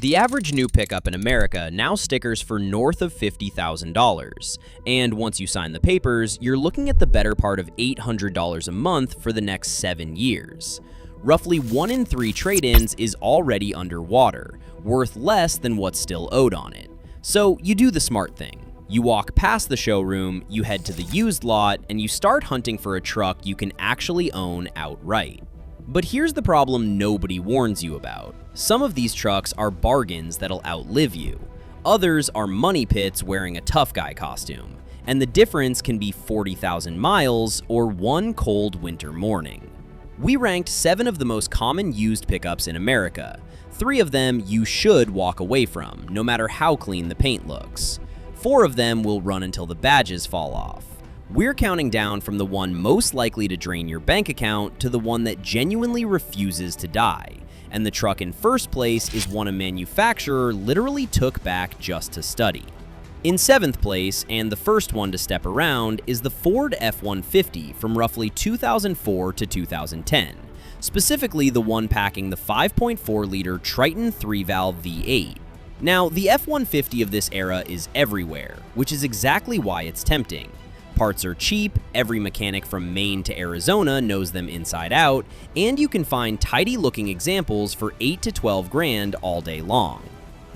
The average new pickup in America now stickers for north of $50,000, and once you sign the papers, you're looking at the better part of $800 a month for the next 7 years. Roughly 1 in 3 trade-ins is already underwater, worth less than what's still owed on it. So you do the smart thing. You walk past the showroom, you head to the used lot, and you start hunting for a truck you can actually own outright. But here's the problem nobody warns you about. Some of these trucks are bargains that'll outlive you. Others are money pits wearing a tough guy costume. And the difference can be 40,000 miles or one cold winter morning. We ranked 7 of the most common used pickups in America. 3 of them you should walk away from, no matter how clean the paint looks. 4 of them will run until the badges fall off. We're counting down from the one most likely to drain your bank account to the one that genuinely refuses to die. And the truck in first place is one a manufacturer literally took back just to study. In 7th place, and the first one to step around, is the Ford F-150 from roughly 2004 to 2010, specifically the one packing the 5.4-liter Triton 3-valve V8. Now, the F-150 of this era is everywhere, which is exactly why it's tempting. Parts are cheap, every mechanic from Maine to Arizona knows them inside out, and you can find tidy-looking examples for 8 to 12 grand all day long.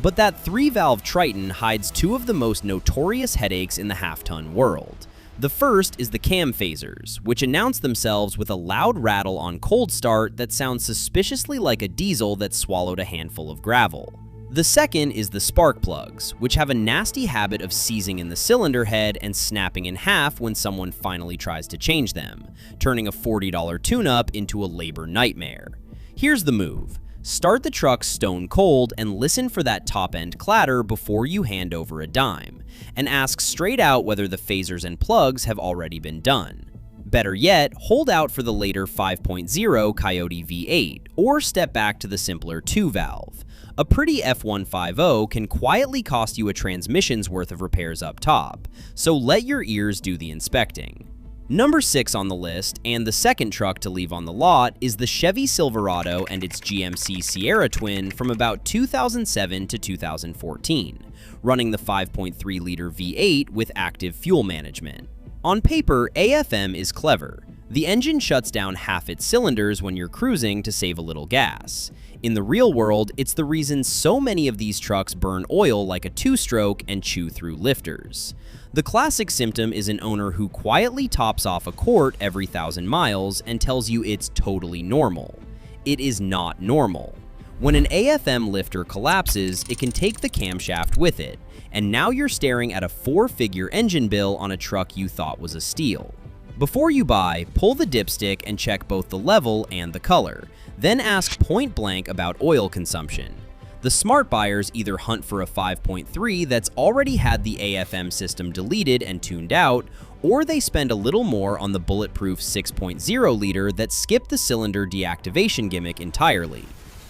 But that 3-valve Triton hides 2 of the most notorious headaches in the half-ton world. The first is the cam phasers, which announce themselves with a loud rattle on cold start that sounds suspiciously like a diesel that swallowed a handful of gravel. The second is the spark plugs, which have a nasty habit of seizing in the cylinder head and snapping in half when someone finally tries to change them, turning a $40 tune-up into a labor nightmare. Here's the move. Start the truck stone cold and listen for that top-end clatter before you hand over a dime, and ask straight out whether the phasers and plugs have already been done. Better yet, hold out for the later 5.0 Coyote V8, or step back to the simpler 2-valve. A pretty F-150 can quietly cost you a transmission's worth of repairs up top, so let your ears do the inspecting. Number 6 on the list, and the second truck to leave on the lot, is the Chevy Silverado and its GMC Sierra twin from about 2007 to 2014, running the 5.3-liter V8 with active fuel management. On paper, AFM is clever. The engine shuts down half its cylinders when you're cruising to save a little gas. In the real world, it's the reason so many of these trucks burn oil like a 2-stroke and chew through lifters. The classic symptom is an owner who quietly tops off a quart every 1,000 miles and tells you it's totally normal. It is not normal. When an AFM lifter collapses, it can take the camshaft with it, and now you're staring at a 4-figure engine bill on a truck you thought was a steal. Before you buy, pull the dipstick and check both the level and the color. Then ask point blank about oil consumption. The smart buyers either hunt for a 5.3 that's already had the AFM system deleted and tuned out, or they spend a little more on the bulletproof 6.0 liter that skipped the cylinder deactivation gimmick entirely.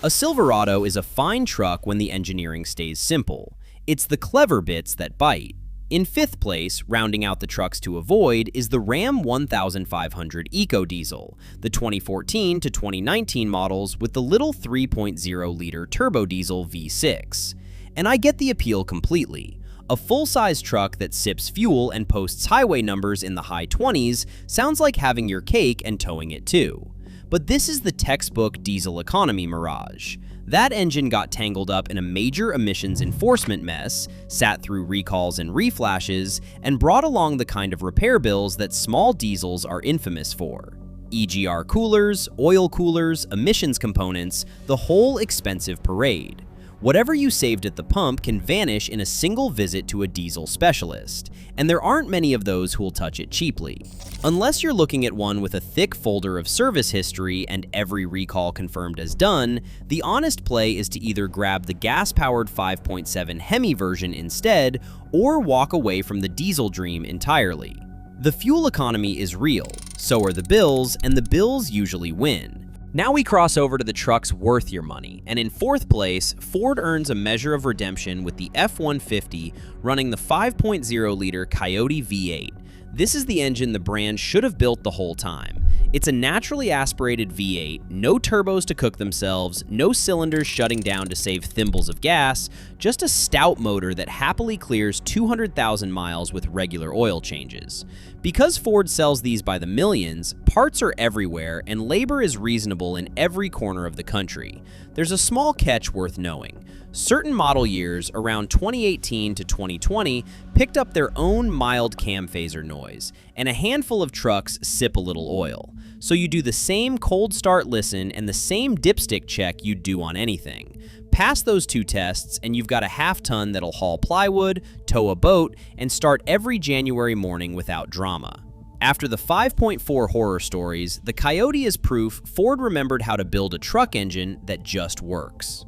A Silverado is a fine truck when the engineering stays simple. It's the clever bits that bite. In 5th place, rounding out the trucks to avoid, is the Ram 1500 EcoDiesel, the 2014 to 2019 models with the little 3.0-liter turbodiesel V6. And I get the appeal completely. A full-size truck that sips fuel and posts highway numbers in the high 20s sounds like having your cake and towing it too. But this is the textbook diesel economy mirage. That engine got tangled up in a major emissions enforcement mess, sat through recalls and reflashes, and brought along the kind of repair bills that small diesels are infamous for. EGR coolers, oil coolers, emissions components, the whole expensive parade. Whatever you saved at the pump can vanish in a single visit to a diesel specialist, and there aren't many of those who'll touch it cheaply. Unless you're looking at one with a thick folder of service history and every recall confirmed as done, the honest play is to either grab the gas-powered 5.7 Hemi version instead, or walk away from the diesel dream entirely. The fuel economy is real, so are the bills, and the bills usually win. Now we cross over to the trucks worth your money, and in 4th place, Ford earns a measure of redemption with the F-150 running the 5.0-liter Coyote V8. This is the engine the brand should have built the whole time. It's a naturally aspirated V8, no turbos to cook themselves, no cylinders shutting down to save thimbles of gas, just a stout motor that happily clears 200,000 miles with regular oil changes. Because Ford sells these by the millions, parts are everywhere and labor is reasonable in every corner of the country. There's a small catch worth knowing. Certain model years around 2018 to 2020 picked up their own mild cam phaser noise, and a handful of trucks sip a little oil. So you do the same cold start listen and the same dipstick check you'd do on anything. Pass those two tests and you've got a half-ton that'll haul plywood, tow a boat, and start every January morning without drama. After the 5.4 horror stories, the Coyote is proof Ford remembered how to build a truck engine that just works.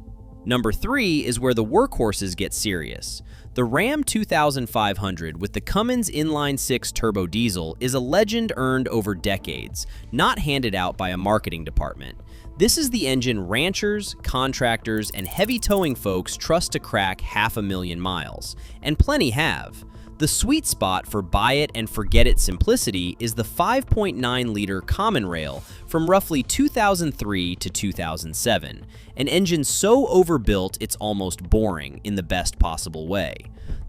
Number 3 is where the workhorses get serious. The Ram 2500 with the Cummins inline-6 turbo diesel is a legend earned over decades, not handed out by a marketing department. This is the engine ranchers, contractors, and heavy towing folks trust to crack 500,000 miles, and plenty have. The sweet spot for buy it and forget it simplicity is the 5.9-liter Common Rail from roughly 2003 to 2007, an engine so overbuilt it's almost boring in the best possible way.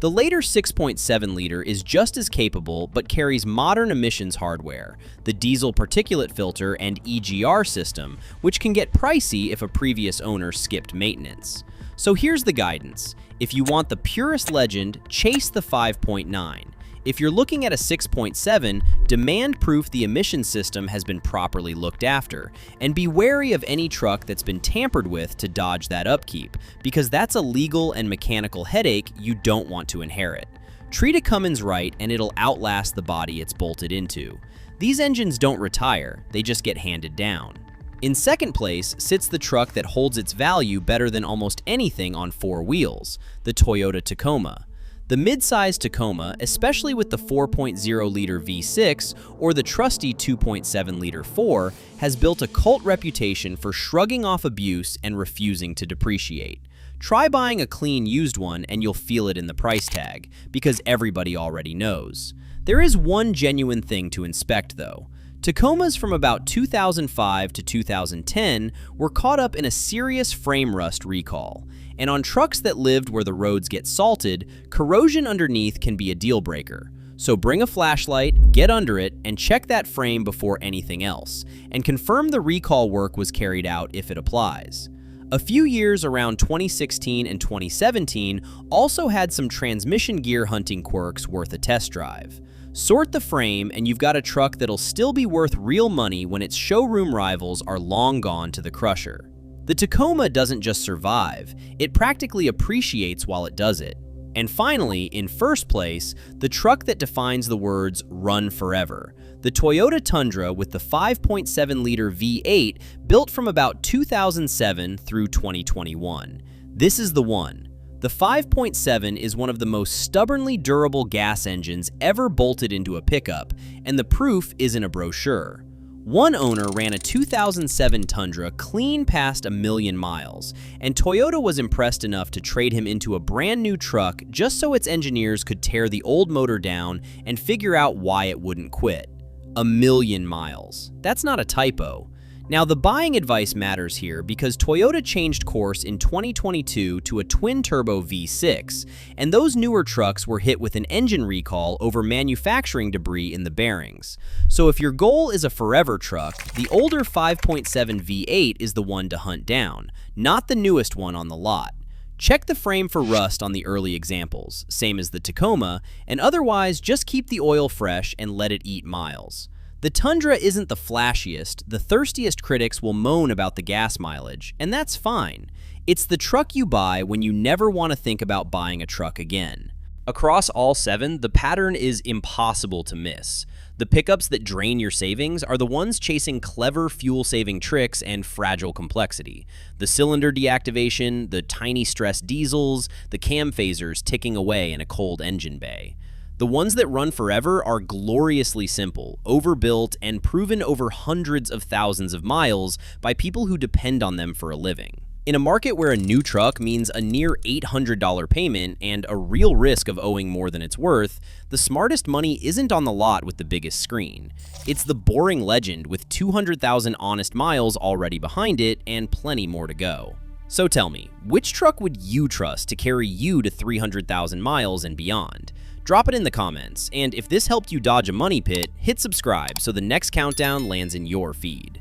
The later 6.7-liter is just as capable but carries modern emissions hardware, the diesel particulate filter and EGR system, which can get pricey if a previous owner skipped maintenance. So here's the guidance. If you want the purest legend, chase the 5.9. If you're looking at a 6.7, demand proof the emission system has been properly looked after, and be wary of any truck that's been tampered with to dodge that upkeep, because that's a legal and mechanical headache you don't want to inherit. Treat a Cummins right and it'll outlast the body it's bolted into. These engines don't retire, they just get handed down. In second place sits the truck that holds its value better than almost anything on four wheels, the Toyota Tacoma. The mid-size Tacoma, especially with the 4.0-liter V6 or the trusty 2.7-liter 4, has built a cult reputation for shrugging off abuse and refusing to depreciate. Try buying a clean used one and you'll feel it in the price tag, because everybody already knows. There is one genuine thing to inspect though. Tacomas from about 2005 to 2010 were caught up in a serious frame rust recall. And on trucks that lived where the roads get salted, corrosion underneath can be a deal breaker. So bring a flashlight, get under it, and check that frame before anything else, and confirm the recall work was carried out if it applies. A few years around 2016 and 2017 also had some transmission gear hunting quirks worth a test drive. Sort the frame and you've got a truck that'll still be worth real money when its showroom rivals are long gone to the crusher. The Tacoma doesn't just survive, it practically appreciates while it does it. And finally, in first place, the truck that defines the words "run forever," the Toyota Tundra with the 5.7-liter V8 built from about 2007 through 2021. This is the one. The 5.7 is one of the most stubbornly durable gas engines ever bolted into a pickup, and the proof is in a brochure. One owner ran a 2007 Tundra clean past 1,000,000 miles, and Toyota was impressed enough to trade him into a brand new truck just so its engineers could tear the old motor down and figure out why it wouldn't quit. 1,000,000 miles. That's not a typo. Now, the buying advice matters here because Toyota changed course in 2022 to a twin-turbo V6, and those newer trucks were hit with an engine recall over manufacturing debris in the bearings. So if your goal is a forever truck, the older 5.7 V8 is the one to hunt down, not the newest one on the lot. Check the frame for rust on the early examples, same as the Tacoma, and otherwise just keep the oil fresh and let it eat miles. The Tundra isn't the flashiest, the thirstiest critics will moan about the gas mileage, and that's fine. It's the truck you buy when you never want to think about buying a truck again. Across all 7, the pattern is impossible to miss. The pickups that drain your savings are the ones chasing clever fuel-saving tricks and fragile complexity. The cylinder deactivation, the tiny stress diesels, the cam phasers ticking away in a cold engine bay. The ones that run forever are gloriously simple, overbuilt, and proven over hundreds of thousands of miles by people who depend on them for a living. In a market where a new truck means a near $800 payment and a real risk of owing more than it's worth, the smartest money isn't on the lot with the biggest screen. It's the boring Legend with 200,000 honest miles already behind it and plenty more to go. So tell me, which truck would you trust to carry you to 300,000 miles and beyond? Drop it in the comments, and if this helped you dodge a money pit, hit subscribe so the next countdown lands in your feed.